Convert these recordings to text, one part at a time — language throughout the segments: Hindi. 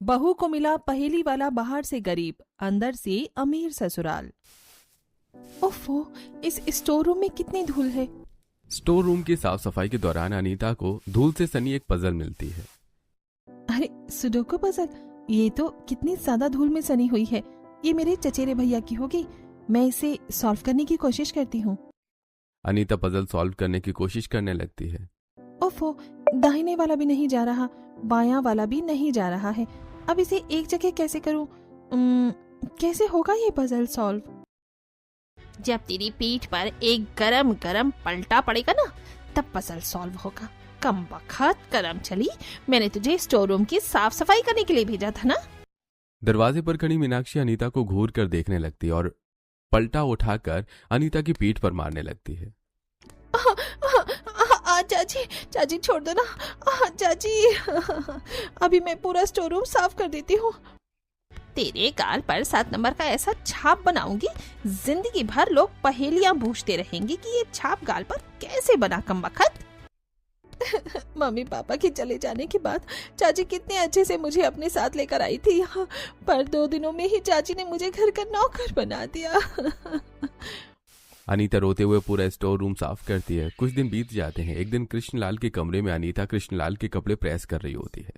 बहू को मिला पहेली वाला बाहर से गरीब, अंदर से अमीर ससुराल। ओफो, इस स्टोर रूम में कितनी धूल है। स्टोर रूम की साफ सफाई के दौरान अनीता को धूल से सनी एक पजल मिलती है। अरे सुडोकू पजल, ये तो कितनी ज्यादा धूल में सनी हुई है। ये मेरे चचेरे भैया की होगी। मैं इसे सॉल्व करने की कोशिश करती हूँ। अनीता पजल सॉल्व करने की कोशिश करने लगती है। ओफो, दाहिने वाला भी नहीं जा रहा, बायां वाला भी नहीं जा रहा है। अब इसे एक जगह कैसे करूं? कैसे होगा ये पजल सॉल्व? जब तेरी पीठ पर एक गरम गरम पलटा पड़ेगा ना, तब पजल सॉल्व होगा। कम बखत करम चली, मैंने तुझे स्टोर रूम की साफ सफाई करने के लिए भेजा था ना। दरवाजे पर खड़ी मीनाक्षी अनीता को घूर कर देखने लगती है और पलटा उठाकर अनीता की पीठ पर मारने लगती है। चाची, चाची छोड़ दो ना। चाची, अभी मैं पूरा स्टोर रूम साफ कर देती हूँ। तेरे गाल पर 7 नंबर का ऐसा छाप बनाऊंगी, जिंदगी भर लोग पहेलियां पूछते रहेंगे कि ये छाप गाल पर कैसे बना कमबख्त। मम्मी पापा के चले जाने के बाद चाची कितने अच्छे से मुझे अपने साथ लेकर आई थी यहाँ, पर 2 दिनों में ही चाची ने मुझे घर का नौकर बना दिया। अनीता रोते हुए पूरा स्टोर रूम साफ करती है। कुछ दिन बीत जाते हैं। एक दिन कृष्णलाल के कमरे में अनीता कृष्णलाल के कपड़े प्रेस कर रही होती है।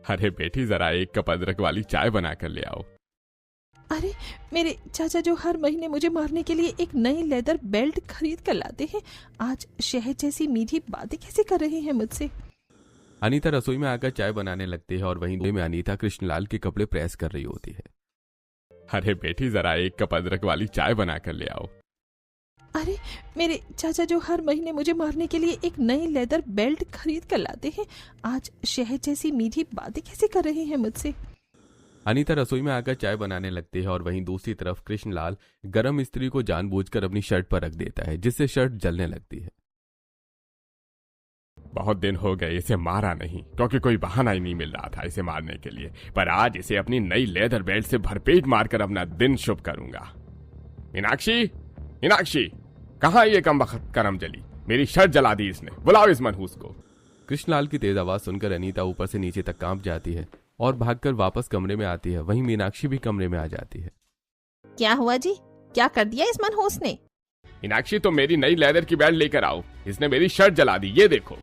अरे बेटी, जरा 1 कप अदरक वाली चाय बना कर ले आओ। अरे मेरे चाचा जो हर महीने मुझे मारने के लिए एक नई लेदर बेल्ट खरीद कर लाते हैं, आज शहद जैसी मीठी बातें कैसे कर रहे हैं मुझसे। अनीता रसोई में आकर चाय बनाने लगती है और वहीं में अनीता कृष्णलाल के कपड़े प्रेस कर रही होती है। अरे बेटी, जरा 1 कप अदरक वाली चाय बना कर ले आओ। अरे मेरे चाचा जो हर महीने मुझे मारने के लिए एक नई लेदर बेल्ट खरीद कर लाते हैं, आज शहद जैसी मीठी बातें कैसे कर रहे हैं मुझसे। अनीता रसोई में आकर चाय बनाने लगती है और वहीं दूसरी तरफ कृष्णलाल गरम इस्त्री को जानबूझकर अपनी शर्ट पर रख देता है, जिससे शर्ट जलने लगती है। बहुत दिन हो गए इसे मारा नहीं, क्योंकि कोई बहाना ही नहीं मिल रहा था इसे मारने के लिए, पर आज इसे अपनी नई लेदर बेल्ट से भरपेट मारकर अपना दिन शुभ करूंगा। मीनाक्षी, मीनाक्षी, कहाँ ये कमबख्त करम जली? मेरी शर्ट जला दी इसने, बुलाओ इस मनहूस को। कृष्णलाल की तेज आवाज सुनकर अनीता ऊपर से नीचे तक कांप जाती है और भागकर वापस कमरे में आती है। वहीं मीनाक्षी भी कमरे में आ जाती है। क्या हुआ जी? क्या कर दिया इस मनहूस ने? मीनाक्षी, तो मेरी नई लेदर की बेल्ट लेकर आओ, इसने मेरी शर्ट जला दी, ये देखो।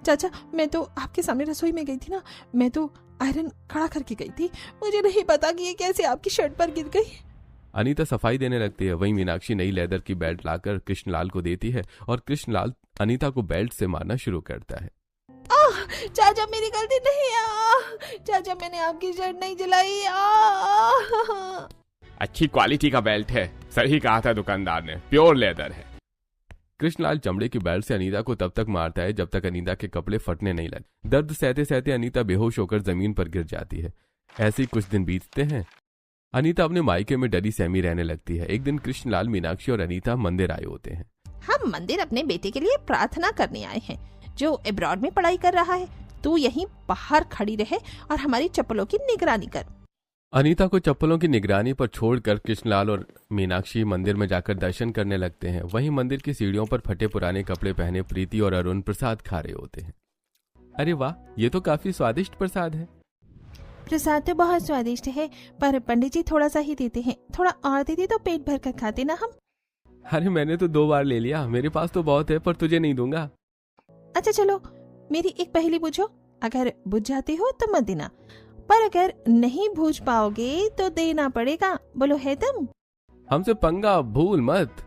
चाचा, मैं तो आपके सामने रसोई में गई थी ना, मैं तो आयरन खड़ा करके गई थी, मुझे नहीं पता कि ये कैसे आपकी शर्ट पर गिर गई। अनीता सफाई देने लगती है। वहीं मीनाक्षी नई लेदर की बेल्ट लाकर कृष्णलाल को देती है और कृष्णलाल अनीता को बेल्ट से मारना शुरू करता है। चाचा, मेरी गलती नहीं। चाचा, मैंने आपकी शर्ट नहीं जलाई। अच्छी क्वालिटी का बेल्ट है, सही कहा था दुकानदार ने, प्योर लेदर है। कृष्णलाल चमड़े की बेल्ट से अनीता को तब तक मारता है जब तक अनीता के कपड़े फटने नहीं लगे। दर्द सहते सहते अनीता बेहोश होकर जमीन पर गिर जाती है। ऐसे ही कुछ दिन बीतते हैं। अनीता अपने मायके में डरी सहमी रहने लगती है। एक दिन कृष्णलाल, मीनाक्षी और अनीता मंदिर आए होते हैं। हम मंदिर अपने बेटे के लिए प्रार्थना करने आए हैं, जो अब्रॉड में पढ़ाई कर रहा है। तू यहीं बाहर खड़ी रहे और हमारी चप्पलों की निगरानी कर। अनीता को चप्पलों की निगरानी पर छोड़कर कृष्णलाल और मीनाक्षी मंदिर में जाकर दर्शन करने लगते हैं। वहीं मंदिर की सीढ़ियों पर फटे पुराने कपड़े पहने प्रीति और अरुण प्रसाद खा रहे होते हैं। अरे वाह, ये तो काफी स्वादिष्ट प्रसाद है। प्रसाद तो बहुत स्वादिष्ट है, पर पंडित जी थोड़ा सा ही देते हैं, थोड़ा और देते तो पेट भर कर खाते ना हम। अरे मैंने तो 2 बार ले लिया, मेरे पास तो बहुत है, पर तुझे नहीं दूंगा। अच्छा चलो, मेरी एक पहेली पूछो, अगर बुझ जाते हो तो मत देना, पर अगर नहीं बूझ पाओगे तो देना पड़ेगा। बोलो, है तुम? हमसे पंगा भूल मत,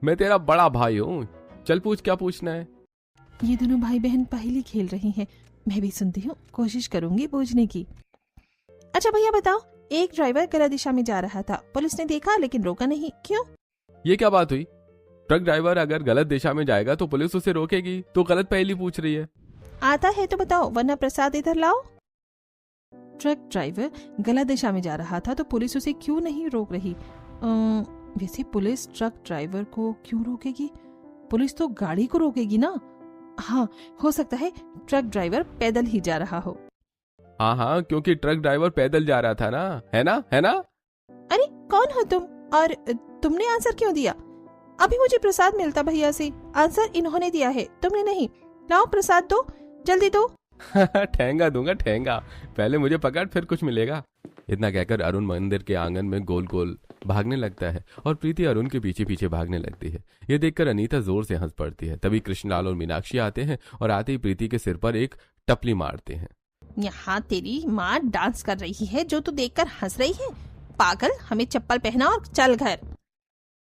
मैं तेरा बड़ा भाई हूँ। चल पूछ, क्या पूछना है। ये दोनों भाई बहन पहेली खेल रही हैं, मैं भी सुनती हूँ, कोशिश करूंगी बूझने की। अच्छा भैया बताओ, एक ड्राइवर गलत दिशा में जा रहा था, पुलिस ने देखा लेकिन रोका नहीं, क्यों? ये क्या बात हुई? ट्रक ड्राइवर अगर गलत दिशा में जाएगा तो पुलिस उसे रोकेगी, तो गलत पहेली पूछ रही है। आता है तो बताओ, वरना प्रसाद इधर लाओ। ट्रक ड्राइवर गलत दिशा में जा रहा था तो पुलिस उसे क्यों नहीं रोक रही? वैसे पुलिस ट्रक ड्राइवर को क्यों रोकेगी? पुलिस तो गाड़ी को रोकेगी ना। हाँ, हो सकता है ट्रक ड्राइवर पैदल ही जा रहा हो। हाँ, क्योंकि ट्रक ड्राइवर पैदल जा रहा था ना, है ना? अरे कौन हो तुम, और तुमने आंसर क्यों दिया? अभी मुझे प्रसाद मिलता भैया से, आंसर इन्होंने दिया है, तुमने नहीं। लाओ प्रसाद दो, जल्दी दो। ठेंगा दूंगा ठेंगा, पहले मुझे पकड़ फिर कुछ मिलेगा। इतना कहकर अरुण मंदिर के आंगन में गोल गोल भागने लगता है और प्रीति अरुण के पीछे पीछे भागने लगती है। ये देखकर अनीता जोर से हंस पड़ती है। तभी कृष्णलाल और मीनाक्षी आते हैं और आते ही प्रीति के सिर पर एक टपली मारते हैं। यहाँ तेरी माँ डांस कर रही है जो तू देखकर हंस रही है। पागल, हमें चप्पल पहना और चल घर।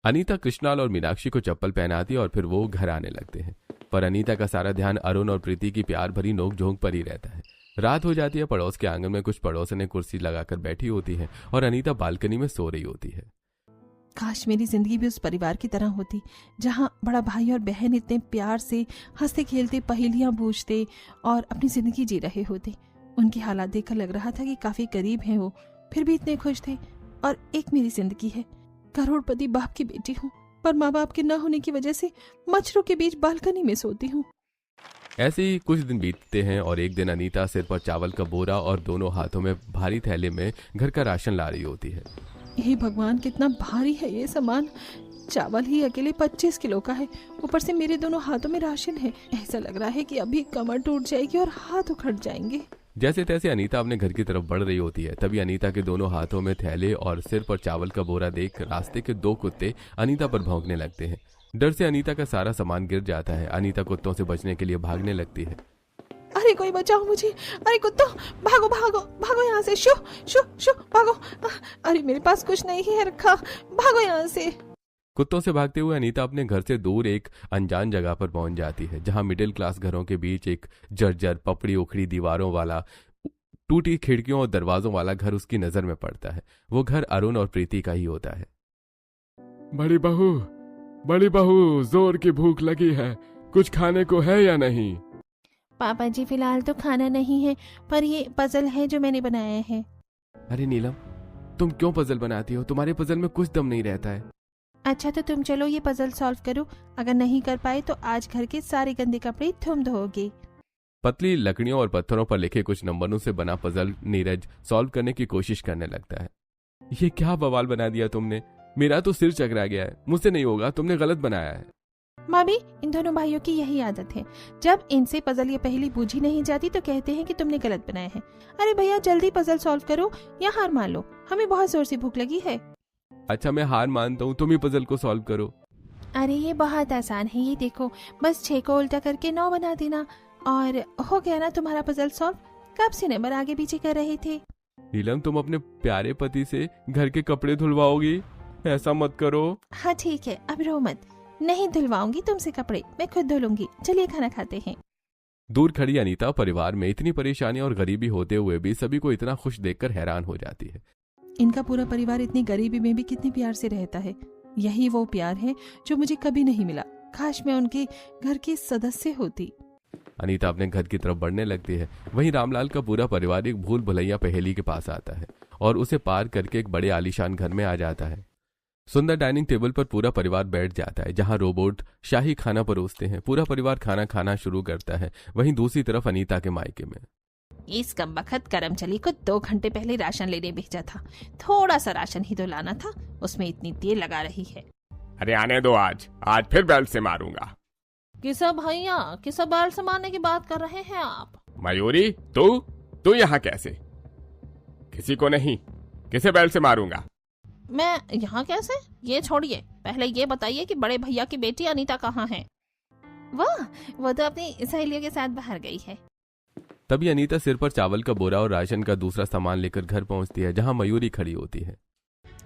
अनीता कृष्णलाल और मीनाक्षी को चप्पल पहनाती है और फिर वो घर आने लगते हैं। पर अनीता का सारा ध्यान अरुण और प्रीति की प्यार भरी नोकझोंक पर ही रहता है। रात हो जाती है। पड़ोस के आंगन में कुछ पड़ोसनें कुर्सी लगाकर बैठी होती हैं और अनीता बालकनी में सो रही होती है। काश मेरी जिंदगी भी उस परिवार की तरह होती जहाँ बड़ा भाई और बहन इतने प्यार से हंसते खेलते पहेलियां बूझते और अपनी जिंदगी जी रहे होते। उनके हालात देखकर लग रहा था कि काफी करीब हैं वो, फिर भी इतने खुश थे। और एक मेरी जिंदगी है, करोड़पति बाप की बेटी हूँ, पर माँ बाप के न होने की वजह से मच्छरों के बीच बालकनी में सोती हूँ। ऐसे ही कुछ दिन बीतते हैं और एक दिन अनीता सिर पर चावल का बोरा और दोनों हाथों में भारी थैले में घर का राशन ला रही होती है। हे भगवान, कितना भारी है ये सामान। चावल ही अकेले 25 किलो का है, ऊपर से मेरे दोनों हाथों में राशन है। ऐसा लग रहा है कि अभी कमर टूट जाएगी और हाथ उखड़ जाएंगे। जैसे तैसे अनीता अपने घर की तरफ बढ़ रही होती है। तभी अनीता के दोनों हाथों में थैले और सिर पर चावल का बोरा देख रास्ते के दो कुत्ते अनीता पर भौंकने लगते हैं। डर से अनीता का सारा सामान गिर जाता है। अनीता कुत्तों से बचने के लिए भागने लगती है। अरे कोई बचाओ मुझे, अरे कुत्तों भागो भागो भागो यहाँ से, शो शो शो भागो। अरे मेरे पास कुछ नहीं है रखा, भागो यहाँ से। कुत्तों से भागते हुए अनीता अपने घर से दूर एक अनजान जगह पर पहुंच जाती है, जहां मिडिल क्लास घरों के बीच एक जर्जर पपड़ी उखड़ी दीवारों वाला टूटी खिड़कियों और दरवाजों वाला घर उसकी नजर में पड़ता है। वो घर अरुण और प्रीति का ही होता है। बड़ी बहू, जोर की भूख लगी है, कुछ खाने को है या नहीं? पापा जी फिलहाल तो खाना नहीं है, पर ये पजल है जो मैंने बनाया है। अरे नीलम, तुम क्यों पजल बनाती हो? तुम्हारे पजल में कुछ दम नहीं रहता है। अच्छा तो तुम चलो ये पजल सॉल्व करो, अगर नहीं कर पाए तो आज घर के सारे गंदे कपड़े तुम धोगे। पतली लकड़ियों और पत्थरों पर लिखे कुछ नंबरों से बना पजल नीरज सॉल्व करने की कोशिश करने लगता है। ये क्या बवाल बना दिया तुमने? मेरा तो सिर चकरा गया है। मुझसे नहीं होगा, तुमने गलत बनाया है। माँ भी, इन दोनों भाइयों की यही आदत है। जब इनसे पजल ये पहली बूझी नहीं जाती तो कहते हैं कि तुमने गलत बनाया है। अरे भैया जल्दी पजल सॉल्व करो या हार मान लो, हमें बहुत जोर से भूख लगी है। अच्छा मैं हार मानता हूँ, तुम ही पजल को सॉल्व करो। अरे ये बहुत आसान है, ये देखो बस 6 को उल्टा करके 9 बना देना और हो गया ना तुम्हारा पजल सॉल्व। कब से नंबर आगे पीछे कर रहे थे। नीलम, तुम अपने प्यारे पति से घर के कपड़े धुलवाओगी? ऐसा मत करो। हाँ ठीक है, अब रो मत, नहीं धुलवाऊंगी तुमसे कपड़े, मैं खुद धुलूंगी। चलिए खाना खाते हैं। दूर खड़ी अनीता परिवार में इतनी परेशानी और गरीबी होते हुए भी सभी को इतना खुश देखकर हैरान हो जाती है। इनका पूरा परिवार इतनी गरीबी में भी कितने प्यार से रहता है। यही वो प्यार है जो मुझे कभी नहीं मिला। काश मैं उनके घर की सदस्य होती। अनीता अपने घर की तरफ बढ़ने लगती है। वहीं रामलाल का पूरा परिवार एक भूल भुलैया पहेली के पास आता है और उसे पार करके एक बड़े आलीशान घर में आ जाता है। सुंदर डाइनिंग टेबल पर पूरा परिवार बैठ जाता है, जहां रोबोट शाही खाना परोसते हैं। पूरा परिवार खाना खाना शुरू करता है। वहीं दूसरी तरफ अनीता के मायके में इस कमबख्त करमचली को 2 घंटे पहले राशन लेने भेजा था। थोड़ा सा राशन ही तो लाना था, उसमें इतनी देर लगा रही है। अरे आने दो, आज फिर बेल्ट से मारूंगा। किसा भैया, किसा बेल्ट से मारने की बात कर रहे हैं आप? मयूरी, तू यहाँ कैसे? किसी को नहीं, किसे बेल्ट से मारूंगा? मैं यहाँ कैसे? ये छोड़िए, पहले ये बताइए कि बड़े भैया की बेटी अनीता कहाँ है? वो तो अपनी सहेलियों के साथ बाहर गई है। तभी अनीता सिर पर चावल का बोरा और राशन का दूसरा सामान लेकर घर पहुंचती है, जहां मयूरी खड़ी होती है।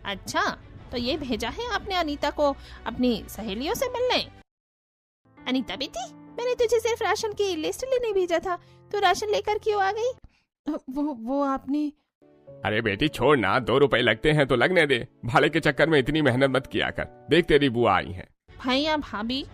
अच्छा, तो ये भेजा है आपने अनीता को अपनी सहेलियों से मिलने? अनीता बेटी, मैंने तुझे सिर्फ राशन की लिस्ट लेने भेजा था, तो राशन लेकर क्यों आ गई? वो आपने... अरे बेटी छोड़ ना, 2 रुपए लगते हैं तो लगने दे। भाड़े के चक्कर में इतनी मेहनत मत किया कर। देख तेरी बुआ आई है। भैया भाभी,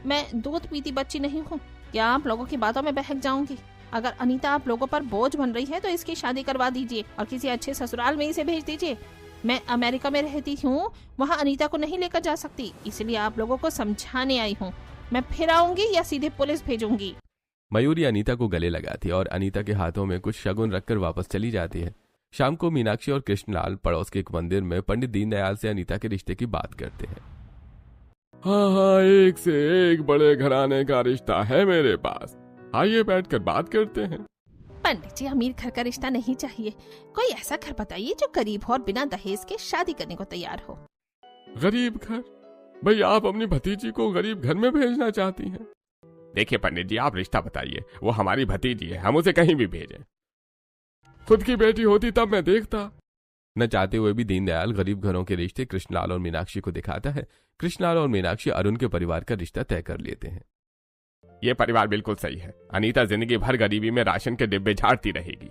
मैं दूध पीती बच्ची नहीं हूँ, क्या आप लोगों की बातों में बहक जाऊंगी? अगर अनीता आप लोगों पर बोझ बन रही है तो इसकी शादी करवा दीजिए और किसी अच्छे ससुराल में इसे भेज दीजिए। मैं अमेरिका में रहती हूँ, वहाँ अनीता को नहीं लेकर जा सकती, इसलिए आप लोगों को समझाने आई हूँ। मैं फिर आऊंगी या सीधे पुलिस भेजूंगी। मयूरी अनीता को गले लगाती है और अनीता के हाथों में कुछ शगुन रखकर वापस चली जाती है। शाम को मीनाक्षी और कृष्णलाल पड़ोस के एक मंदिर में पंडित दीनदयाल से अनीता के रिश्ते की बात करते हैं। हाँ, एक से एक बड़े घराने का रिश्ता है मेरे पास। आइए बैठकर बात करते हैं। पंडित जी, अमीर घर का रिश्ता नहीं चाहिए। कोई ऐसा घर बताइए जो गरीब हो और बिना दहेज के शादी करने को तैयार हो। गरीब घर? भाई आप अपनी भतीजी को गरीब घर में भेजना चाहती हैं? देखिए पंडित जी, आप रिश्ता बताइए, वो हमारी भतीजी है, हम उसे कहीं भी भेजें। खुद की बेटी होती तब मैं देखता। न चाहते हुए भी दीनदयाल गरीब घरों के रिश्ते कृष्णलाल और मीनाक्षी को दिखाता है। कृष्णलाल और मीनाक्षी अरुण के परिवार का रिश्ता तय कर लेते हैं। ये परिवार बिल्कुल सही है। अनीता जिंदगी भर गरीबी में राशन के डिब्बे झाड़ती रहेगी।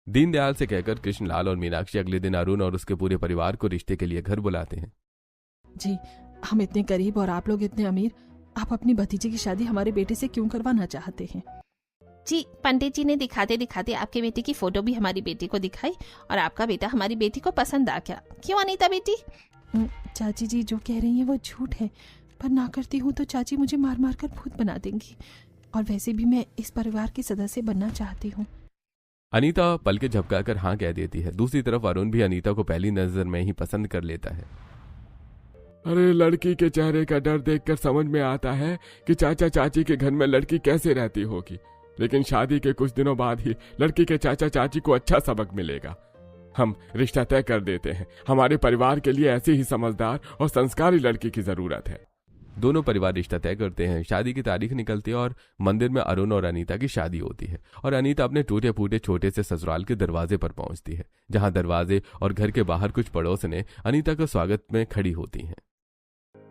दीनदयाल से कहकर कृष्णलाल और मीनाक्षी अगले दिन अरुण और उसके पूरे परिवार को रिश्ते के लिए घर बुलाते हैं। जी, हम इतने गरीब और आप लोग इतने अमीर, आप अपनी भतीजे की शादी हमारे बेटे से क्यों करवाना चाहते हैं? जी, पंडित जी ने दिखाते दिखाते आपके बेटे की फोटो भी हमारी बेटी को दिखाई और आपका बेटा हमारी बेटी को पसंद आ गया। क्यों अनीता बेटी? चाची जी जो कह रही हैं वो झूठ है, पर ना करती हूँ तो चाची मुझे मार मार कर भूत बना देंगी, और वैसे भी मैं इस परिवार की सदस्य बनना चाहती हूँ। अनीता पलके झपकाकर हाँ कह देती है। दूसरी तरफ अरुण भी अनीता को पहली नजर में ही पसंद कर लेता है। अरे लड़की के चेहरे का डर देखकर समझ में आता है कि चाचा चाची के घर में लड़की कैसे रहती होगी, लेकिन शादी के कुछ दिनों बाद ही लड़की के चाचा चाची को अच्छा सबक मिलेगा। हम रिश्ता तय कर देते हैं। हमारे परिवार के लिए ऐसी ही समझदार और संस्कारी लड़की की जरूरत है। दोनों परिवार रिश्ता तय करते हैं। शादी की तारीख निकलती है और मंदिर में अरुण और अनीता की शादी होती है और अनीता अपने टूटे फूटे छोटे से ससुराल के दरवाजे पर पहुंचती है, जहां दरवाजे और घर के बाहर कुछ पड़ोसनें अनीता के स्वागत में खड़ी होती हैं।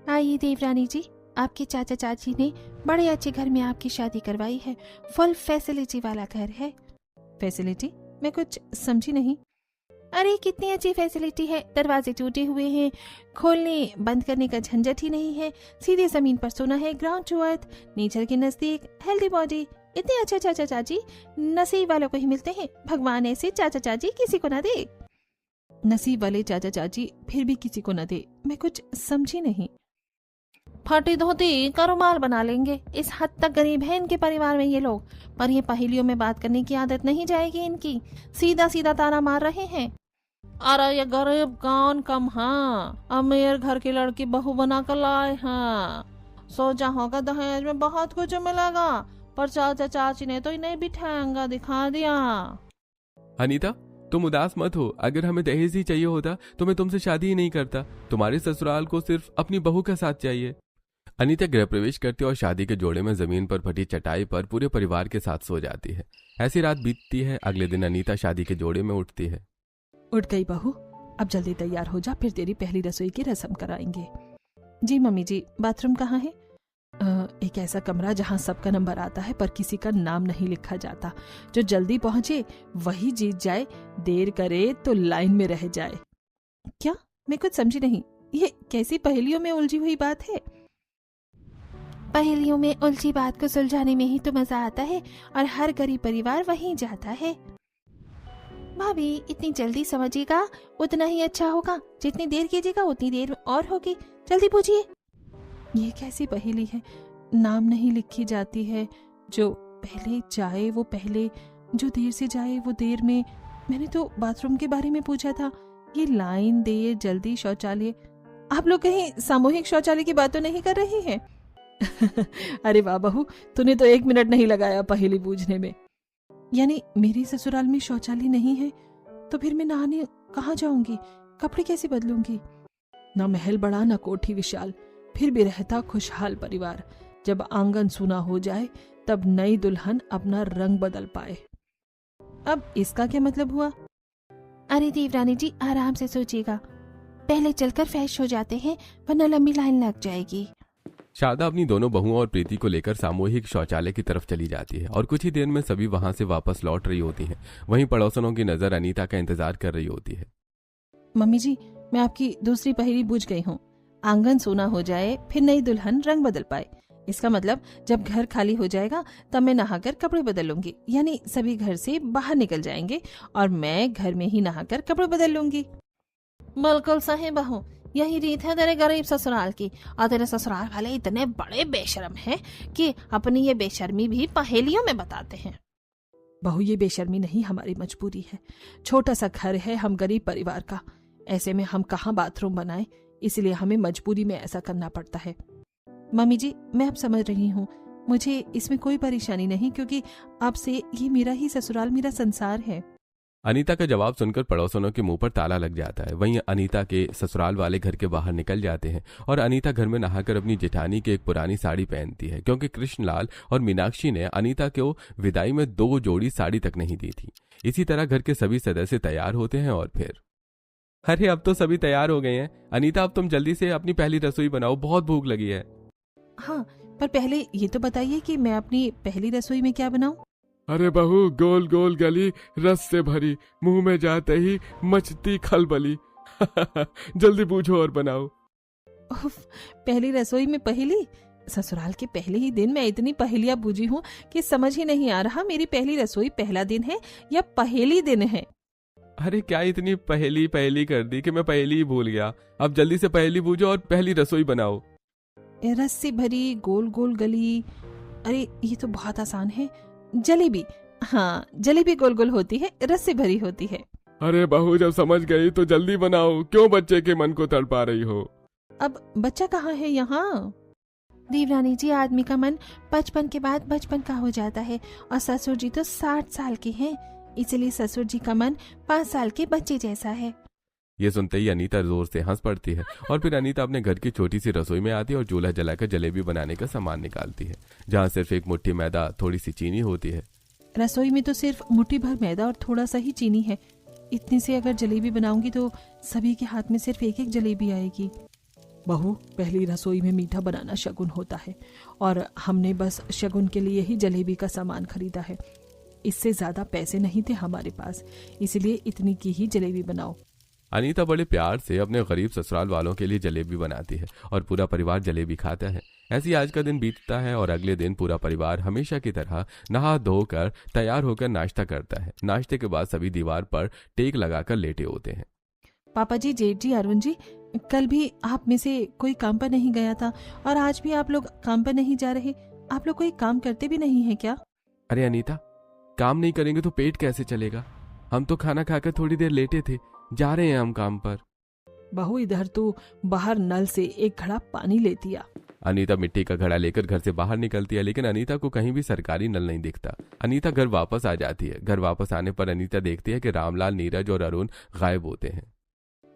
आइए देवरानी जी, आपके चाचा चाची ने बड़े अच्छे घर में आपकी शादी करवाई है। फुल फैसिलिटी वाला घर है। फैसिलिटी? मैं कुछ समझी नहीं। अरे कितनी अच्छी फैसिलिटी है। दरवाजे टूटे हुए हैं, खोलने बंद करने का झंझट ही नहीं है। सीधे जमीन पर सोना है, ग्राउंड टू अर्थ, नेचर के नजदीक, हेल्दी बॉडी। इतने अच्छे चाचा चाची नसीब वालों को ही मिलते हैं। भगवान ऐसे चाचा चाची किसी को ना दे। नसीब वाले चाचा चाची फिर भी किसी को न दे। मैं कुछ समझी नहीं। फटी धोती का रुमाल बना लेंगे, इस हद तक गरीब है इनके परिवार में ये लोग। पर ये पहेलियों में बात करने की आदत नहीं जाएगी इनकी। सीधा सीधा ताना मार रहे हैं। अरे ये गरीब कौन कम, हाँ अमीर घर की लड़की बहू बना कर लाए हैं। सोचा होगा दहेज में बहुत कुछ मिलेगा, पर चाचा चाची ने तो इन्हें भी ठेंगा दिखा दिया। अनीता तुम उदास मत हो। अगर हमें दहेज ही चाहिए होता तो मैं तुमसे शादी ही नहीं करता। तुम्हारे ससुराल को सिर्फ अपनी बहू का साथ चाहिए। अनीता गृह प्रवेश करती और शादी के जोड़े में जमीन पर फटी चटाई पर पूरे परिवार के साथ सो जाती है। ऐसी रात बीतती है। अगले दिन अनीता शादी के जोड़े में उठती है। उठ गई बहू, अब जल्दी तैयार हो जा, फिर तेरी पहली रसोई की रस्म कराएंगे। जी मम्मी जी, बाथरूम कहाँ है? एक ऐसा कमरा जहाँ सबका नंबर आता है पर किसी का नाम नहीं लिखा जाता। जो जल्दी पहुंचे वही जीत जाए, देर करे तो लाइन में रह जाए। क्या? मैं कुछ समझी नहीं। ये कैसी पहेलियों में उलझी हुई बात है? पहेलियों में उलझी बात को सुलझाने में ही तो मजा आता है, और हर गरीब परिवार वहीं जाता है। भाभी इतनी जल्दी समझिएगा उतना ही अच्छा होगा। जितनी देर कीजिएगा उतनी देर और होगी। जल्दी पूछिए। ये कैसी पहेली है? नाम नहीं लिखी जाती है। जो पहले जाए वो पहले, जो देर से जाए वो देर में। मैंने तो बाथरूम के बारे में पूछा था। ये लाइन, देर, जल्दी, शौचालय। आप लोग कहीं सामूहिक शौचालय की बात तो नहीं कर रहे हैं? अरे वाह बहू, तूने तो 1 मिनट नहीं लगाया पहेली बूझने में। यानी मेरे ससुराल में शौचालय नहीं है तो फिर मैं नहाने कहाँ जाऊंगी? कपड़े कैसे बदलूंगी? ना महल बड़ा ना कोठी विशाल, फिर भी रहता खुशहाल परिवार। जब आंगन सूना हो जाए तब नई दुल्हन अपना रंग बदल पाए। अब इसका क्या मतलब हुआ? अरे देवरानी जी आराम से सोचिएगा। पहले चलकर फ्रेश हो जाते हैं वरना लंबी लाइन लग जाएगी। शारदा अपनी दोनों बहुओं और प्रीति को लेकर सामूहिक शौचालय की तरफ चली जाती है और कुछ ही देर में सभी वहां से वापस लौट रही होती हैं। वहीं पड़ोसनों की नजर अनीता का इंतजार कर रही होती है। मम्मी जी, मैं आपकी दूसरी पहेली बूझ गई हूँ। आंगन सूना हो जाए फिर नई दुल्हन रंग बदल पाए। इसका मतलब जब घर खाली हो जाएगा तब मैं नहाकर कपड़े बदल लूंगी। यानी सभी घर से बाहर निकल जाएंगे और मैं घर में ही नहाकर कपड़े बदल लूंगी। बिल्कुल सही बहू, यही रीत है तेरे गरीब ससुराल की। और तेरे ससुराल वाले इतने बड़े बेशर्म हैं कि अपनी ये बेशर्मी भी पहेलियों में बताते हैं। बहू ये बेशर्मी नहीं, हमारी मजबूरी है। छोटा सा घर है हम गरीब परिवार का, ऐसे में हम कहाँ बाथरूम बनाएं, इसलिए हमें मजबूरी में ऐसा करना पड़ता है। मम्मी जी मैं अब समझ रही हूँ, मुझे इसमें कोई परेशानी नहीं, क्योंकि अब से ये मेरा ही ससुराल, मेरा संसार है। अनीता का जवाब सुनकर पड़ोसनों के मुंह पर ताला लग जाता है। वहीं अनीता के ससुराल वाले घर के बाहर निकल जाते हैं और अनीता घर में नहाकर अपनी जेठानी की एक पुरानी साड़ी पहनती है, क्योंकि कृष्णलाल और मीनाक्षी ने अनीता को विदाई में 2 जोड़ी साड़ी तक नहीं दी थी। इसी तरह घर के सभी सदस्य तैयार होते हैं और फिर अरे अब तो सभी तैयार हो गए हैं। अनीता अब तुम जल्दी से अपनी पहली रसोई बनाओ, बहुत भूख लगी है। हाँ, पर पहले ये तो बताइए कि मैं अपनी पहली रसोई में क्या बनाऊं? अरे बहू, गोल गोल गली रस से भरी, मुंह में जाते ही मचती खलबली। जल्दी पूछो और बनाओ। उफ, पहली रसोई में पहेली? ससुराल के पहले ही दिन मैं इतनी पहेलियां बूझी हूँ कि समझ ही नहीं आ रहा मेरी पहली रसोई पहला दिन है या पहेली दिन है। अरे क्या इतनी पहेली पहेली कर दी कि मैं पहेली ही भूल गया। अब जल्दी से पहेली बूझो और पहली रसोई बनाओ। रस से भरी, गोल गोल गली, अरे ये तो बहुत आसान है। जलेबी। हाँ, जलेबी गोल गोल होती है, रस से भरी होती है। अरे बहू, जब समझ गई तो जल्दी बनाओ, क्यों बच्चे के मन को तड़पा रही हो? अब बच्चा कहाँ है यहाँ? देवरानी जी, आदमी का मन 55 के बाद बचपन का हो जाता है और ससुर जी तो 60 साल के हैं, इसलिए ससुर जी का मन 5 साल के बच्चे जैसा है। ये सुनते ही अनीता जोर से हंस पड़ती है और फिर अनीता अपने घर की छोटी सी रसोई में आती है और चूल्हा जलाकर जलेबी बनाने का सामान निकालती है, जहाँ सिर्फ एक मुट्ठी मैदा, थोड़ी सी चीनी होती है। रसोई में तो सिर्फ मुट्ठी भर मैदा और थोड़ा सा ही चीनी है। इतनी से अगर जलेबी बनाऊंगी तो सभी के हाथ में सिर्फ एक एक जलेबी आएगी। बहू, पहली रसोई में मीठा बनाना शगुन होता है और हमने बस शगुन के लिए ही जलेबी का सामान खरीदा है। इससे ज्यादा पैसे नहीं थे हमारे पास, इसलिए इतनी की ही जलेबी बनाओ। अनीता बड़े प्यार से अपने गरीब ससुराल वालों के लिए जलेबी बनाती है और पूरा परिवार जलेबी खाता है। ऐसे ही आज का दिन बीतता है और अगले दिन पूरा परिवार हमेशा की तरह नहा धोकर तैयार होकर नाश्ता करता है। नाश्ते के बाद सभी दीवार पर टेक लगाकर लेटे होते हैं। पापा जी, जेठ जी, अरुण जी, कल भी आप में से कोई काम पर नहीं गया था और आज भी आप लोग काम पर नहीं जा रहे। आप लोग कोई काम करते भी नहीं है क्या? अरे अनीता, काम नहीं करेंगे तो पेट कैसे चलेगा? हम तो खाना खाकर थोड़ी देर लेटे थे, जा रहे हैं हम काम पर। बहू, इधर तो बाहर नल से एक घड़ा पानी लेती आ। अनीता मिट्टी का घड़ा लेकर घर से बाहर निकलती है, लेकिन अनीता को कहीं भी सरकारी नल नहीं दिखता। अनीता घर वापस आ जाती है। घर वापस आने पर अनीता देखती है कि रामलाल, नीरज और अरुण गायब होते हैं।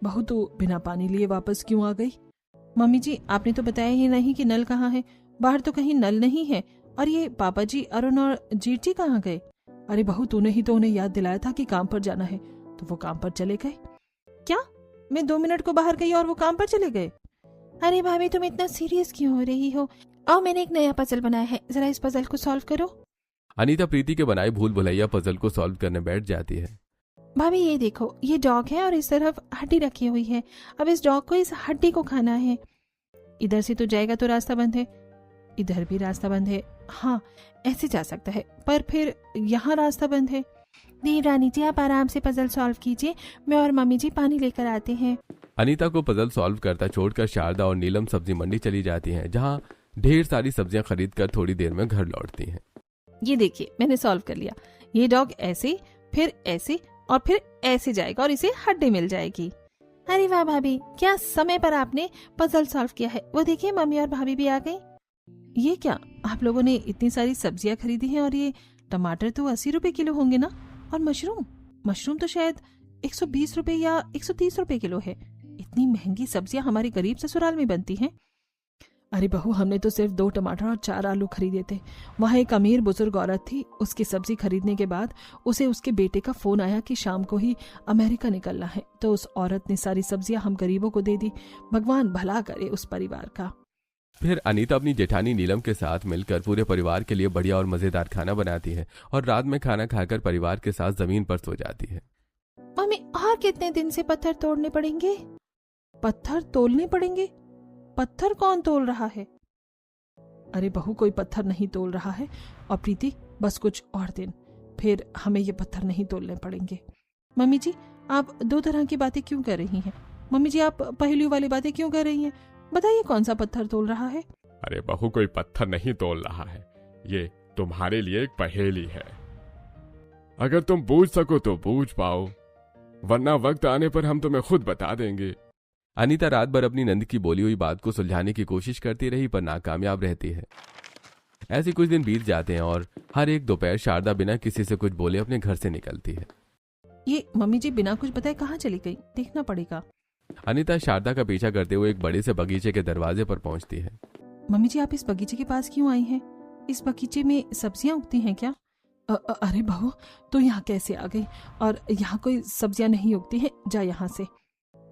बहू, तो बिना पानी लिए वापस क्यों आ गई? मम्मी जी, आपने तो बताया ही नहीं कि नल कहाँ है। बाहर तो कहीं नल नहीं है। और ये पापा जी, अरुण और जेठ जी कहाँ गए? अरे बहू, तूने ही तो उन्हें याद दिलाया था कि काम पर जाना है, तो वो काम पर चले गए। क्या? मैं 2 मिनट को बाहर गई और वो काम पर चले गए? अरे भाभी, तुम इतना सीरियस क्यों हो रही हो? आओ, मैंने एक नया पजल बनाया है, जरा इस पजल को सॉल्व करो। अनीता प्रीति के बनाए भूल भुलैया पजल को सॉल्व करने बैठ जाती है। भाभी, ये देखो, ये डॉग है और इस तरफ हड्डी रखी हुई है। अब इस डॉग को इस हड्डी को खाना है। इधर से तो जाएगा तो रास्ता बंद है, इधर भी रास्ता बंद है। हाँ, ऐसे जा सकता है, पर फिर यहाँ रास्ता बंद है। देवरानी जी, आप आराम से पजल सॉल्व कीजिए, मैं और मम्मी जी पानी लेकर आते हैं। अनीता को पजल सॉल्व करता छोड़कर शारदा और नीलम सब्जी मंडी चली जाती हैं, जहाँ ढेर सारी सब्जियां खरीदकर थोड़ी देर में घर लौटती हैं। ये देखिए, मैंने सॉल्व कर लिया। ये डॉग ऐसे, फिर ऐसे और फिर ऐसे जाएगा और इसे हड्डी मिल जाएगी। अरे वाह भाभी, क्या समय पर आपने पजल सॉल्व किया है। वो देखिए, मम्मी और भाभी भी आ गई। ये क्या, आप लोगों ने इतनी सारी सब्जियां खरीदी हैं? और ये टमाटर तो 80 रुपए किलो होंगे ना? और मशरूम तो शायद 120 रुपए या 130 रुपए किलो है। इतनी महंगी सब्जियां हमारे गरीब ससुराल में बनती हैं। अरे बहू, हमने तो सिर्फ 2 टमाटर और 4 आलू खरीदे थे। वहाँ एक अमीर बुजुर्ग औरत थी, उसकी सब्जी खरीदने के बाद उसे उसके बेटे का फोन आया कि शाम को ही अमेरिका निकलना है, तो उस औरत ने सारी सब्जियां हम गरीबों को दे दी। भगवान भला करे उस परिवार का। फिर अनीता अपनी जेठानी नीलम के साथ मिलकर पूरे परिवार के लिए बढ़िया और मजेदार खाना बनाती है और रात में खाना खाकर परिवार के साथ जमीन पर सो जाती है। मम्मी, और कितने दिन से पत्थर तोड़ने पड़ेंगे? पत्थर तोलने पड़ेंगे? पत्थर कौन तोल रहा है? अरे बहू, कोई पत्थर नहीं तोल रहा है। और प्रीति, बस कुछ और दिन, फिर हमें ये पत्थर नहीं तोलने पड़ेंगे। मम्मी जी, आप 2 तरह की बातें क्यों कर रही हैं? मम्मी जी, आप पहेलियों वाली बातें क्यों कर रही हैं? बताइए, कौन सा पत्थर तोल रहा है? अरे बहू, कोई पत्थर नहीं तोल रहा है, ये तुम्हारे लिए एक पहेली है। अगर तुम बूझ सको तो बूझ पाओ, वरना वक्त आने पर हम तुम्हें खुद बता देंगे। अनीता रात भर अपनी नंद की बोली हुई बात को सुलझाने की कोशिश करती रही, पर नाकामयाब रहती है। ऐसे कुछ दिन बीत जाते हैं और हर एक दोपहर शारदा बिना किसी से कुछ बोले अपने घर से निकलती है। ये मम्मी जी बिना कुछ बताए कहाँ चली गई, देखना पड़ेगा। अनीता शारदा का पीछा करते हुए एक बड़े से बगीचे के दरवाजे पर पहुंचती है। मम्मी जी आप इस बगीचे के पास क्यों आई हैं? इस बगीचे में सब्जियां उगती हैं क्या? अरे बहू, तो यहाँ कैसे आ गई? और यहाँ कोई सब्जियां नहीं उगती हैं, जा यहाँ से।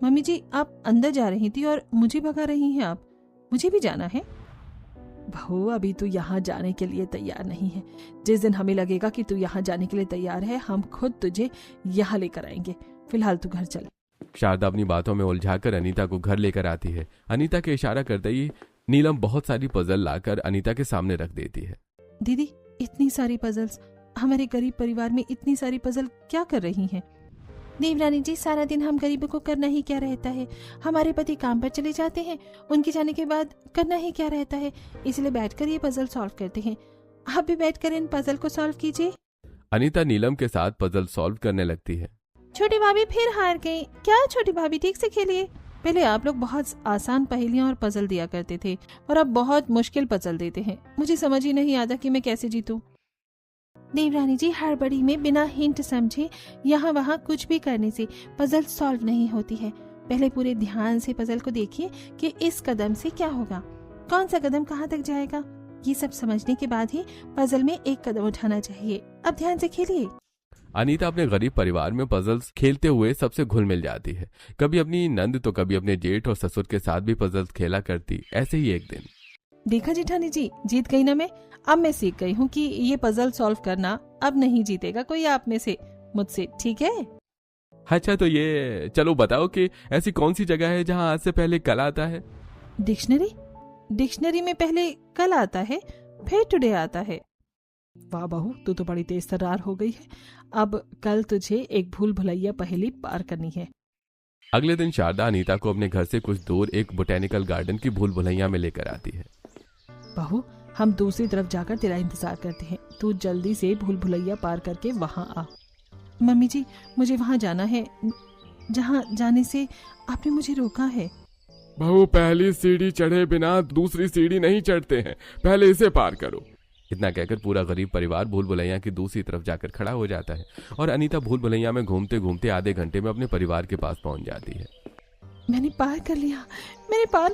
मम्मी जी आप अंदर जा रही थी और मुझे भगा रही हैं आप। मुझे भी जाना है। बहू अभी तू यहाँ जाने के लिए तैयार नहीं है। जिस दिन हमें लगेगा कि तू यहाँ जाने के लिए तैयार है, हम खुद तुझे यहाँ लेकर आएंगे। फिलहाल तू घर चल। शारदा अपनी बातों में उलझाकर अनीता को घर लेकर आती है। अनीता के इशारा करते ही नीलम बहुत सारी पजल लाकर अनीता के सामने रख देती है। दीदी इतनी सारी पजल्स, हमारे गरीब परिवार में इतनी सारी पजल क्या कर रही हैं? देवरानी जी, सारा दिन हम गरीबों को करना ही क्या रहता है? हमारे पति काम पर चले जाते हैं, उनके जाने के बाद करना ही क्या रहता है? इसलिए बैठकर ये पजल सॉल्व करते हैं। आप भी बैठकर इन पजल को सॉल्व कीजिए। अनीता नीलम के साथ पजल सॉल्व करने लगती है। छोटी भाभी फिर हार गई क्या? छोटी भाभी ठीक से खेलिए। पहले आप लोग बहुत आसान पहेलियां और पजल दिया करते थे और अब बहुत मुश्किल पजल देते हैं। मुझे समझ ही नहीं आता कि मैं कैसे जीतूं। देवरानी जी, हड़बड़ी में बिना हिंट समझे यहाँ वहाँ कुछ भी करने से पजल सॉल्व नहीं होती है। पहले पूरे ध्यान से पजल को देखिए कि इस कदम से क्या होगा, कौन सा कदम कहाँ तक जाएगा। ये सब समझने के बाद ही पजल में एक कदम उठाना चाहिए। अब ध्यान से खेलिए। अनीता अपने गरीब परिवार में पजल्स खेलते हुए सबसे घुल मिल जाती है। कभी अपनी नंद तो कभी अपने जेठ और ससुर के साथ भी पजल्स खेला करती। ऐसे ही एक दिन देखा जेठानी जी, जीत गई ना मैं। अब मैं सीख गई हूँ कि ये पजल सॉल्व करना अब नहीं जीतेगा कोई आप में से मुझसे, ठीक है? अच्छा तो ये चलो बताओ कि ऐसी कौन सी जगह है जहाँ आज से पहले कल आता है? डिक्शनरी में पहले कल आता है, फिर टुडे आता है। वाह बहू, तू तो बड़ी तेज तर्रार हो गई है। अब कल तुझे एक भूल भुलैया पहेली पार करनी है। अगले दिन शारदा अनीता को अपने घर से कुछ दूर एक बोटेनिकल गार्डन की भूल भुलैया में लेकर आती है। बहू हम दूसरी तरफ जाकर तेरा इंतजार करते हैं, तू जल्दी से भूल भुलैया पार करके वहाँ आ। मम्मी जी मुझे वहाँ जाना है जहाँ जाने से आपने मुझे रोका है। बहू पहली सीढ़ी चढ़े बिना दूसरी सीढ़ी नहीं चढ़ते हैं, पहले इसे पार करो। इतना कहकर पूरा गरीब परिवार भूल भुलैया की दूसरी तरफ जाकर खड़ा हो जाता है और अनीता भूल भुलैया में घूमते घूमते आधे घंटे में अपने परिवार के पास पहुंच जाती है। मैंने पार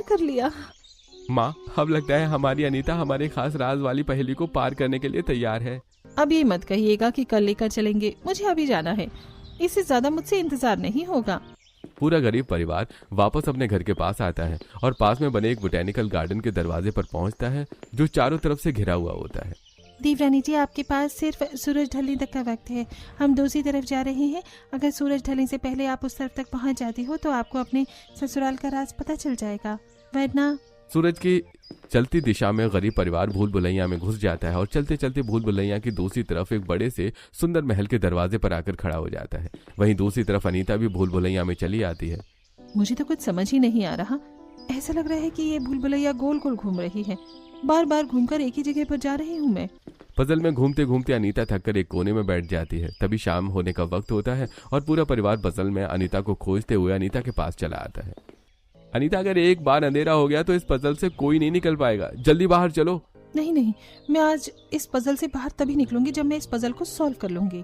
कर लिया। माँ, अब लगता है हमारी अनीता हमारे खास राज वाली पहेली को पार करने के लिए तैयार है। अब ये मत कहिएगा कि कल लेकर चलेंगे, मुझे अभी जाना है। इससे ज्यादा मुझसे इंतजार नहीं होगा। पूरा गरीब परिवार वापस अपने घर के पास आता है और पास में बने एक बोटेनिकल गार्डन के दरवाजे पर पहुंचता है जो चारों तरफ से घिरा हुआ होता है। देवरानी जी, आपके पास सिर्फ सूरज ढलने तक का वक्त है। हम दूसरी तरफ जा रहे हैं। अगर सूरज ढलने से पहले आप उस तरफ तक पहुंच जाती हो तो आपको अपने ससुराल का राज पता चल जाएगा, वरना। सूरज की चलती दिशा में गरीब परिवार भूल भुलैया में घुस जाता है और चलते चलते भूल भुलैया की दूसरी तरफ एक बड़े से सुंदर महल के दरवाजे पर आकर खड़ा हो जाता है। वहीं दूसरी तरफ अनीता भी भूल भुलैया में चली आती है। मुझे तो कुछ समझ ही नहीं आ रहा। ऐसा लग रहा है कि ये भूल भुलैया गोल गोल घूम रही है। बार बार घूमकर एक ही जगह पर जा रही हूँ मैं। पजल में घूमते घूमते अनीता थककर एक कोने में बैठ जाती है। तभी शाम होने का वक्त होता है और पूरा परिवार पजल में अनीता को खोजते हुए अनीता के पास चला आता है। अनीता, अगर एक बार अंधेरा हो गया तो इस पजल से कोई नहीं निकल पाएगा, जल्दी बाहर चलो। नहीं, मैं आज इस पजल से बाहर तभी निकलूंगी जब मैं इस पजल को सॉल्व कर लूंगी।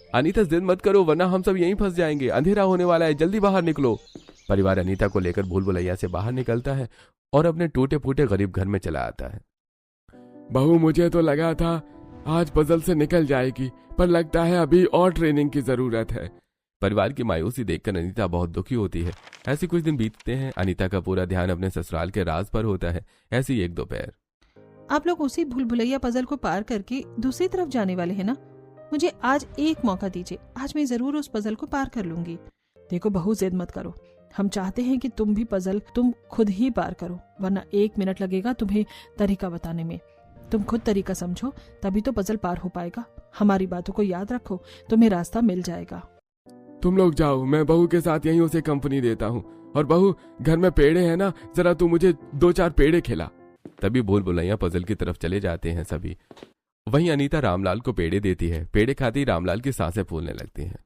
अनीता जिद मत करो, वरना हम सब यहीं फंस जाएंगे। अंधेरा होने वाला है, जल्दी बाहर निकलो। परिवार अनीता को लेकर भूल भुलैया से बाहर निकलता है और अपने टूटे फूटे गरीब घर में चला आता है। बहू मुझे तो लगा था आज पजल से निकल जाएगी, पर लगता है अभी और ट्रेनिंग की जरूरत है। परिवार की मायूसी देखकर अनीता बहुत दुखी होती है। ऐसे कुछ दिन बीतते हैं। अनीता का पूरा ध्यान अपने ससुराल के राज पर होता है। ऐसी एक दोपहर आप लोग उसी भूल भुलैया पजल को पार करके दूसरी तरफ जाने वाले हैं ना? मुझे आज एक मौका दीजिए, आज मैं जरूर उस पजल को पार कर लूंगी। देखो बहू, जिद मत करो। हम चाहते हैं कि तुम भी पजल तुम खुद ही पार करो, वरना 1 मिनट लगेगा तुम्हें तरीका बताने में। तुम खुद तरीका समझो, तभी तो पजल पार हो पाएगा। हमारी बातों को याद रखो, तुम्हें रास्ता मिल जाएगा। तुम लोग जाओ, मैं बहू के साथ यहीं उसे कंपनी देता हूँ। और बहू, घर में पेड़े हैं ना, जरा तू मुझे 2-4 पेड़े खिला। तभी भूल भुलैया पजल की तरफ चले जाते हैं सभी। वहीं अनीता रामलाल को पेड़े देती है। पेड़े खाते ही रामलाल की सांसें फूलने लगती हैं।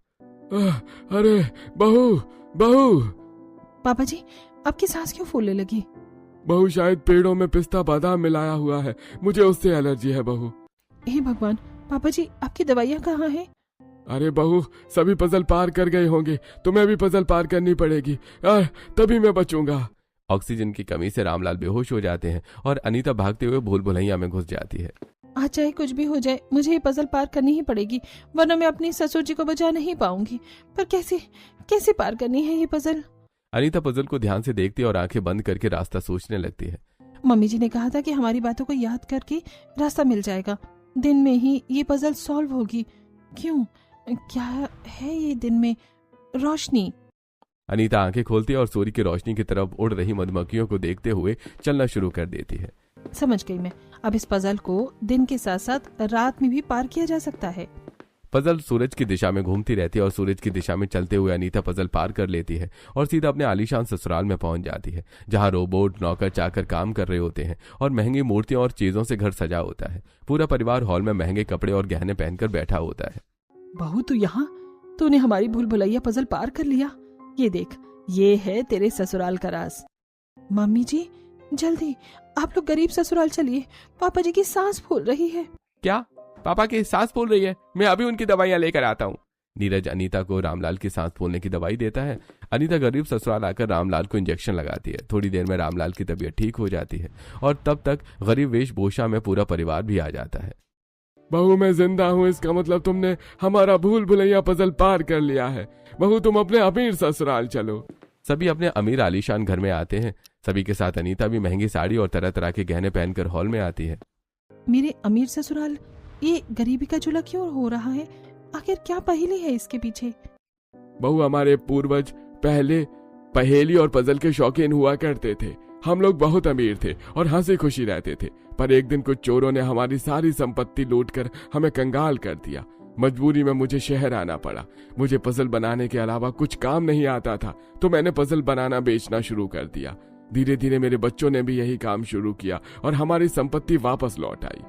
अरे बहू, पापा जी, आपकी सांस क्यों फूलने लगी? बहू शायद पेड़ों में पिस्ता बादाम मिलाया हुआ है, मुझे उससे एलर्जी है बहू। हे भगवान, पापा जी आपकी दवाइयाँ कहाँ हैं? अरे बहू, सभी पजल पार कर गए होंगे, तुम्हें भी पजल पार करनी पड़ेगी, तभी मैं बचूंगा। ऑक्सीजन की कमी से रामलाल बेहोश हो जाते हैं और अनीता भागते हुए भूल भुलैया में घुस जाती है। आज चाहे कुछ भी हो जाए मुझे ये पजल पार करनी ही पड़ेगी, वरना मैं अपनी ससुर जी को बचा नहीं पाऊंगी। पर कैसे कैसे पार करनी है ये पजल? अनीता पजल को ध्यान से देखती है और आंखें बंद करके रास्ता सोचने लगती है। मम्मी जी ने कहा था कि हमारी बातों को याद करके रास्ता मिल जाएगा, दिन में ही ये पजल सॉल्व होगी। क्यों, क्या है ये दिन में? रोशनी। अनीता आंखें खोलती है और सूर्य की रोशनी की तरफ उड़ रही मधुमक्खियों को देखते हुए चलना शुरू कर देती है। समझ गई मैं, अब इस पजल को दिन के साथ साथ रात में भी पार किया जा सकता है। पजल सूरज की दिशा में घूमती रहती है और सूरज की दिशा में चलते हुए अनीता पजल पार कर लेती है और सीधा अपने आलीशान ससुराल में पहुंच जाती है, जहां रोबोट नौकर चाकर काम कर रहे होते हैं और महंगी मूर्तियों और चीजों से घर सजा होता है। पूरा परिवार हॉल में महंगे कपड़े और गहने पहनकर बैठा होता है। बहू तू यहाँ, तूने हमारी भूल भुलैया पजल पार कर लिया। ये देख, ये है तेरे ससुराल का राज। मम्मी जी जल्दी आप लोग गरीब ससुराल चलिए, पापा जी की सांस फूल रही है। क्या? पापा की सांस फूल रही है? मैं अभी उनकी दवाइयां लेकर आता हूँ। नीरज अनीता को रामलाल की सांस फूलने की दवाई देता है। अनीता गरीब ससुराल आकर रामलाल को इंजेक्शन लगाती है। थोड़ी देर में रामलाल की तबीयत ठीक हो जाती है और तब तक गरीब वेशभूषा में पूरा परिवार भी आ जाता है। बहू मैं जिंदा हूँ, इसका मतलब तुमने हमारा भूल भुलैया पजल पार कर लिया है। बहू तुम अपने अमीर ससुराल चलो। सभी अपने अमीर आलीशान घर में आते हैं। सभी के साथ अनीता भी महंगी साड़ी और तरह तरह के गहने पहनकर हॉल में आती है। मेरे अमीर ससुराल, ये गरीबी का चूल्हा क्यों हो रहा है? आखिर क्या पहेली है इसके पीछे? बहू हमारे पूर्वज पहले पहेली और पजल के शौकीन हुआ करते थे। हम लोग बहुत अमीर थे और हंसी खुशी रहते थे, पर एक दिन कुछ चोरों ने हमारी सारी संपत्ति लूटकर हमें कंगाल कर दिया। मजबूरी में मुझे शहर आना पड़ा। मुझे पजल बनाने के अलावा कुछ काम नहीं आता था, तो मैंने पजल बनाना बेचना शुरू कर दिया। धीरे धीरे मेरे बच्चों ने भी यही काम शुरू किया और हमारी संपत्ति वापस लौट आई।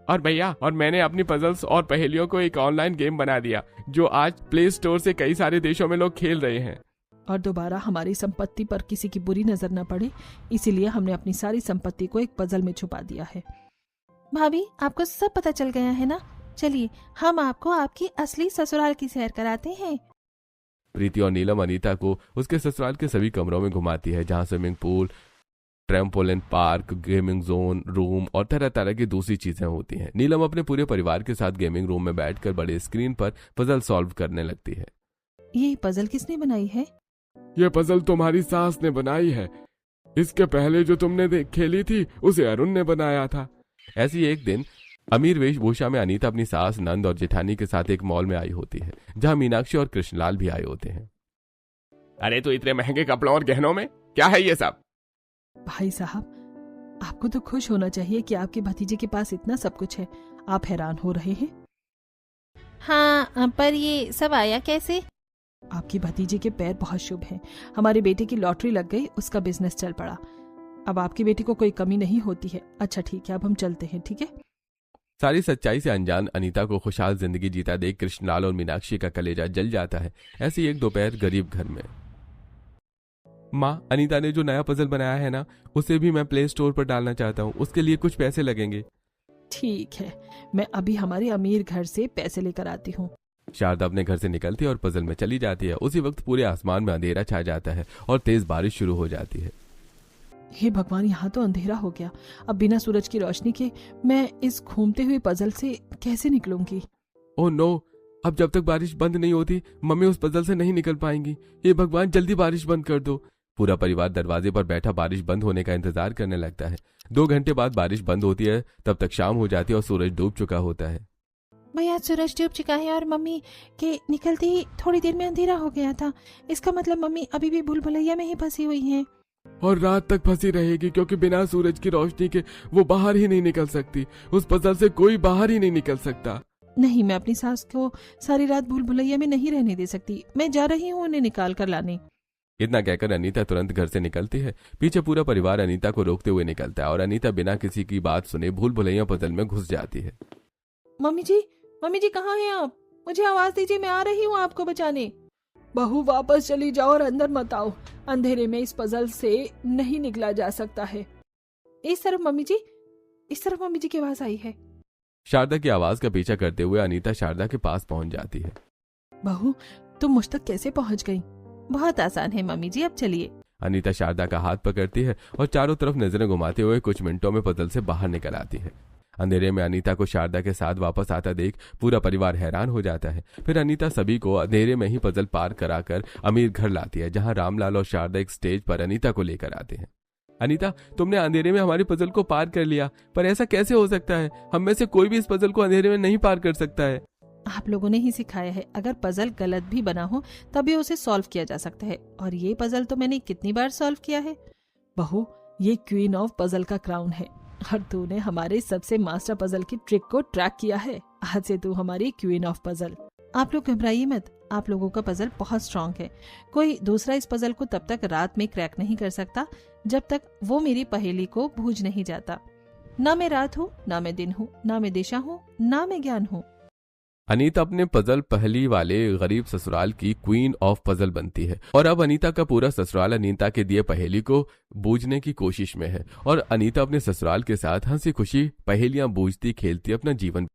और भैया, और मैंने अपनी पजल्स और पहेलियों को एक ऑनलाइन गेम बना दिया, जो आज प्ले स्टोर से कई सारे देशों में लोग खेल रहे हैं। और दोबारा हमारी संपत्ति पर किसी की बुरी नजर न पड़े, इसीलिए हमने अपनी सारी संपत्ति को एक पजल में छुपा दिया है। भाभी आपको सब पता चल गया है ना? चलिए हम आपको आपकी असली ससुराल की सैर कराते हैं। प्रीति और नीलम अनीता को उसके ससुराल के सभी कमरों में घुमाती है, जहां swimming pool, trampoline park, gaming zone, room और तरह तरह की दूसरी चीजें होती हैं। नीलम अपने पूरे परिवार के साथ गेमिंग रूम में बैठकर बड़े स्क्रीन पर पजल सॉल्व करने लगती है। ये पजल किसने बनाई है? ये पजल तुम्हारी सास ने बनाई है। इसके पहले जो तुमने खेली थी उसे अरुण ने बनाया था। ऐसी एक दिन अमीर वेशभूषा में अनीता अपनी सास, नंद और जेठानी के साथ एक मॉल में आई होती है, जहां मीनाक्षी और कृष्णलाल भी आए होते हैं। अरे तो इतने महंगे कपड़ों और गहनों में क्या है ये सब? भाई साहब आपको तो खुश होना चाहिए कि आपके भतीजे के पास इतना सब कुछ है। आप हैरान हो रहे हैं। हाँ, पर ये सब आया कैसे? आपकी भतीजे के पैर बहुत शुभ हैं। हमारे बेटे की लॉटरी लग गई, उसका बिजनेस चल पड़ा। अब आपकी बेटी को कोई कमी नहीं होती है। अच्छा ठीक है, अब हम चलते हैं। ठीक है। सारी सच्चाई से अनजान अनीता को खुशहाल जिंदगी जीता देख कृष्णलाल और मीनाक्षी का कलेजा जल जाता है। ऐसी एक दोपहर गरीब घर में। माँ, अनीता ने जो नया पजल बनाया है ना, उसे भी मैं प्ले स्टोर पर डालना चाहता हूँ। उसके लिए कुछ पैसे लगेंगे। ठीक है, मैं अभी हमारे अमीर घर से पैसे लेकर आती हूँ। शारदा अपने घर से निकलती है और पजल में चली जाती है। उसी वक्त पूरे आसमान में अंधेरा छा जाता है और तेज बारिश शुरू हो जाती है। हे भगवान, यहाँ तो अंधेरा हो गया। अब बिना सूरज की रोशनी के मैं इस घूमते हुए पजल से कैसे निकलूंगी? ओह नो, अब जब तक बारिश बंद नहीं होती मम्मी उस पजल से नहीं निकल पाएंगी। हे भगवान, जल्दी बारिश बंद कर दो। पूरा परिवार दरवाजे पर बैठा बारिश बंद होने का इंतजार करने लगता है। 2 घंटे बाद बारिश बंद होती है। तब तक शाम हो जाती है और सूरज डूब चुका होता है। भैया, सूरज डूब चुका है और मम्मी के निकलते ही थोड़ी देर में अंधेरा हो गया था। इसका मतलब मम्मी अभी भी भूल भुलैया में ही फंसी हुई हैं। और रात तक फंसी रहेगी, क्योंकि बिना सूरज की रोशनी के वो बाहर ही नहीं निकल सकती। उस पजल से कोई बाहर ही नहीं निकल सकता। नहीं, मैं अपनी सास को सारी रात भूल भुलैया में नहीं रहने दे सकती। मैं जा रही हूँ उन्हें निकाल कर लाने। इतना कहकर अनीता तुरंत घर से निकलती है। पीछे पूरा परिवार अनीता को रोकते हुए निकलता है और अनीता बिना किसी की बात सुने भूल भुलैया पजल में घुस जाती है। मम्मी जी कहाँ हैं आप? मुझे आवाज दीजिए, मैं आ रही हूँ आपको बचाने। बहू वापस चली जाओ और अंदर मत आओ, अंधेरे में इस पजल से नहीं निकला जा सकता है। इस तरफ मम्मी जी, इस तरफ मम्मी जी की आवाज आई है। शारदा की आवाज का पीछा करते हुए अनीता शारदा के पास पहुंच जाती है। बहू तुम मुझ तक कैसे पहुंच गई? बहुत आसान है मम्मी जी, अब चलिए। अनीता शारदा का हाथ पकड़ती है और चारों तरफ नजरें घुमाते हुए कुछ मिनटों में पजल से बाहर निकल आती है। अंधेरे में अनीता को शारदा के साथ वापस आता देख पूरा परिवार हैरान हो जाता है। फिर अनीता सभी को अंधेरे में ही पजल पार कराकर अमीर घर लाती है, जहां रामलाल और शारदा एक स्टेज पर अनीता को लेकर आते हैं। अनीता, तुमने अंधेरे में हमारे पजल को पार कर लिया, पर ऐसा कैसे हो सकता है? हम में से कोई भी इस पजल को अंधेरे में नहीं पार कर सकता है। आप लोगों ने ही सिखाया है, अगर पजल गलत भी बना हो तभी उसे सॉल्व किया जा सकता है, और ये पजल तो मैंने कितनी बार सॉल्व किया है। बहू ये क्वीन ऑफ पजल का क्राउन है और तूने हमारे सबसे मास्टर पजल की ट्रिक को ट्रैक किया है। आज से तू हमारी क्वीन ऑफ पजल। आप लोग घबराइए मत, आप लोगों का पजल बहुत स्ट्रांग है। कोई दूसरा इस पजल को तब तक रात में क्रैक नहीं कर सकता जब तक वो मेरी पहेली को बूझ नहीं जाता। ना मैं रात हूँ, ना मैं दिन हूँ, ना मैं दिशा हूँ, ना मैं ज्ञान हूँ। अनीता अपने पजल पहली वाले गरीब ससुराल की क्वीन ऑफ पजल बनती है और अब अनीता का पूरा ससुराल अनीता के दिए पहेली को बूझने की कोशिश में है और अनीता अपने ससुराल के साथ हंसी खुशी पहेलियां बूझती खेलती अपना जीवन